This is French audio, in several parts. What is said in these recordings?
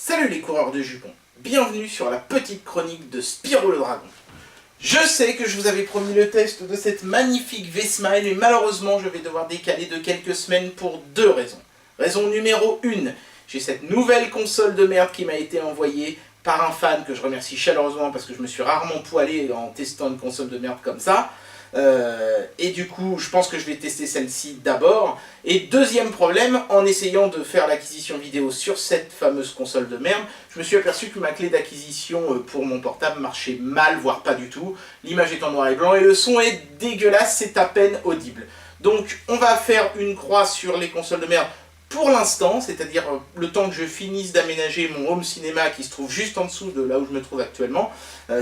Salut les coureurs de jupons, bienvenue sur la petite chronique de Spyro le Dragon. Je sais que je vous avais promis le test de cette magnifique V-Smile et malheureusement je vais devoir décaler de quelques semaines pour deux raisons. Raison numéro 1, j'ai cette nouvelle console de merde qui m'a été envoyée par un fan que je remercie chaleureusement parce que je me suis rarement poilé en testant une console de merde comme ça. Et du coup, je pense que je vais tester celle-ci d'abord. Et deuxième problème, en essayant de faire l'acquisition vidéo sur cette fameuse console de merde, je me suis aperçu que ma clé d'acquisition pour mon portable marchait mal, voire pas du tout. L'image est en noir et blanc et le son est dégueulasse, c'est à peine audible. Donc on va faire une croix sur les consoles de merde pour l'instant, c'est-à-dire le temps que je finisse d'aménager mon home cinéma qui se trouve juste en dessous de là où je me trouve actuellement,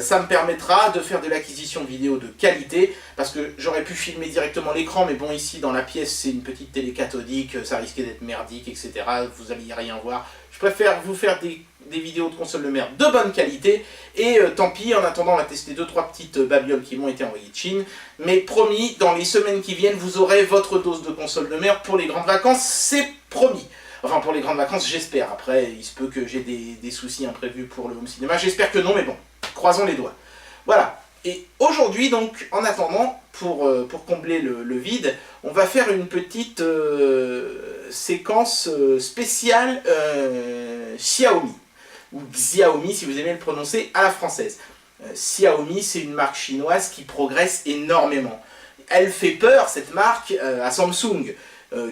ça me permettra de faire de l'acquisition vidéo de qualité, parce que j'aurais pu filmer directement l'écran, mais bon ici dans la pièce c'est une petite télé cathodique, ça risquait d'être merdique, etc. Vous n'alliez rien voir. Je préfère vous faire des vidéos de console de merde de bonne qualité, et tant pis, en attendant on va tester 2-3 petites babioles qui m'ont été envoyées de Chine, mais promis, dans les semaines qui viennent, vous aurez votre dose de console de merde pour les grandes vacances, c'est promis. Enfin pour les grandes vacances j'espère, après il se peut que j'ai des soucis imprévus pour le home cinéma, j'espère que non, mais bon, croisons les doigts. Voilà, et aujourd'hui donc, en attendant, pour combler le vide, on va faire une petite séquence spéciale Xiaomi, ou Xiaomi si vous aimez le prononcer à la française. Xiaomi c'est une marque chinoise qui progresse énormément. Elle fait peur cette marque à Samsung,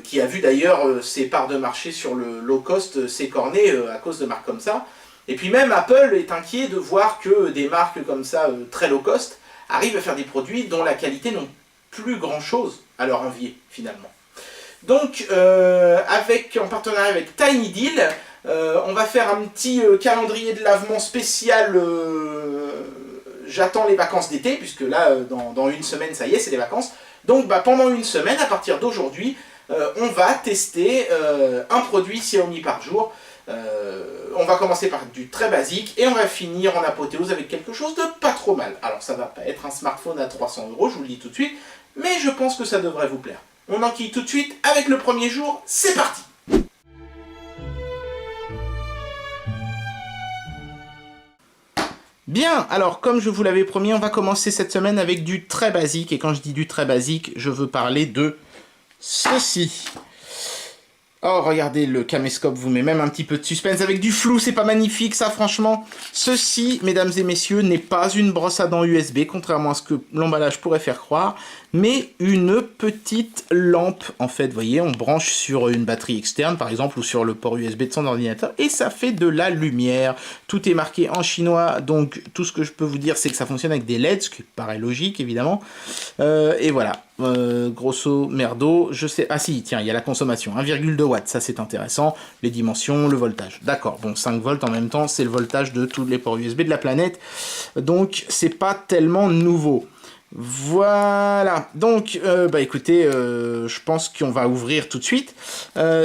qui a vu d'ailleurs ses parts de marché sur le low cost s'écorner à cause de marques comme ça. Et puis même Apple est inquiet de voir que des marques comme ça très low cost arrivent à faire des produits dont la qualité n'ont plus grand chose à leur envier finalement. Donc en partenariat avec Tiny Deal, on va faire un petit calendrier de lavement spécial. J'attends les vacances d'été, puisque là dans une semaine ça y est, c'est les vacances. Donc pendant une semaine, à partir d'aujourd'hui, on va tester un produit Xiaomi par jour. On va commencer par du très basique et on va finir en apothéose avec quelque chose de pas trop mal. Alors ça va pas être un smartphone à 300 €, je vous le dis tout de suite, mais je pense que ça devrait vous plaire. On enquille tout de suite avec le premier jour, c'est parti! Bien, alors comme je vous l'avais promis, on va commencer cette semaine avec du très basique, et quand je dis du très basique, je veux parler de ceci. Oh, regardez, le caméscope vous met même un petit peu de suspense avec du flou, c'est pas magnifique ça franchement. Ceci, mesdames et messieurs, n'est pas une brosse à dents USB, contrairement à ce que l'emballage pourrait faire croire, mais une petite lampe. En fait, vous voyez, on branche sur une batterie externe par exemple, ou sur le port USB de son ordinateur, et ça fait de la lumière. Tout est marqué en chinois, donc tout ce que je peux vous dire c'est que ça fonctionne avec des LED, ce qui paraît logique évidemment. Et voilà. Grosso merdo, je sais... Ah si, tiens, il y a la consommation, 1,2 watts, ça c'est intéressant, les dimensions, le voltage. D'accord, bon, 5 volts en même temps, c'est le voltage de tous les ports USB de la planète, donc c'est pas tellement nouveau. Voilà, donc, écoutez, je pense qu'on va ouvrir tout de suite.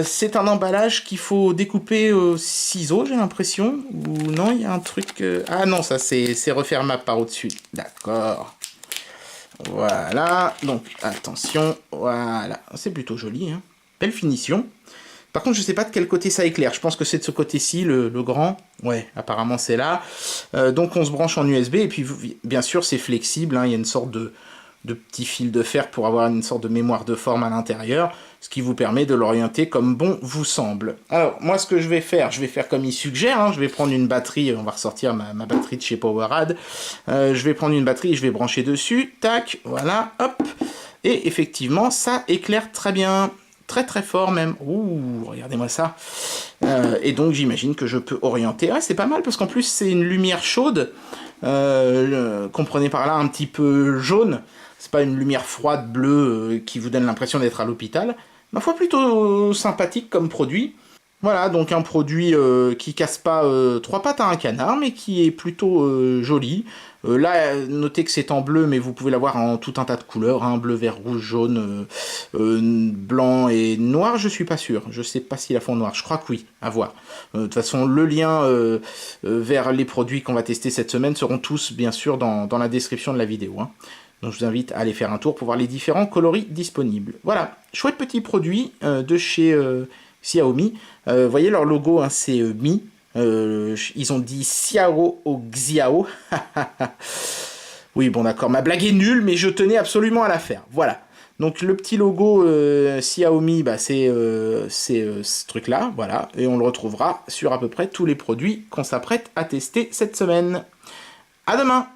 C'est un emballage qu'il faut découper au ciseau, j'ai l'impression, ou non, il y a un truc... Ah non, ça c'est refermable par au-dessus, d'accord. Voilà, donc attention, voilà, c'est plutôt joli, hein. Belle finition. Par contre, je sais pas de quel côté ça éclaire, je pense que c'est de ce côté-ci, le grand. Ouais, apparemment c'est là. Donc on se branche en USB, et puis bien sûr c'est flexible, hein. Il y a une sorte de petit fil de fer pour avoir une sorte de mémoire de forme à l'intérieur, ce qui vous permet de l'orienter comme bon vous semble. Alors, moi ce que je vais faire comme il suggère, hein, je vais prendre une batterie, on va ressortir ma batterie de chez Powerad, je vais prendre une batterie et je vais brancher dessus, tac, voilà, hop, et effectivement ça éclaire très bien, très très fort même, ouh, regardez-moi ça, et donc j'imagine que je peux orienter, ouais c'est pas mal parce qu'en plus c'est une lumière chaude, comprenez par là un petit peu jaune, c'est pas une lumière froide bleue qui vous donne l'impression d'être à l'hôpital. Ma foi, plutôt sympathique comme produit. Voilà, donc un produit qui casse pas trois pattes à un canard, mais qui est plutôt joli. Là, notez que c'est en bleu, mais vous pouvez l'avoir en tout un tas de couleurs, hein, bleu, vert, rouge, jaune, blanc et noir, je suis pas sûr. Je sais pas s'il a fond noir, je crois que oui, à voir. De toute façon, le lien vers les produits qu'on va tester cette semaine seront tous, bien sûr, dans la description de la vidéo, hein. Donc je vous invite à aller faire un tour pour voir les différents coloris disponibles. Voilà, chouette petit produit de chez Xiaomi. Vous voyez leur logo, hein, c'est Mi. Ils ont dit Xiao au Xiao. Oui, bon d'accord, ma blague est nulle, mais je tenais absolument à la faire. Voilà. Donc le petit logo Xiaomi, bah, c'est ce truc-là, voilà. Et on le retrouvera sur à peu près tous les produits qu'on s'apprête à tester cette semaine. À demain!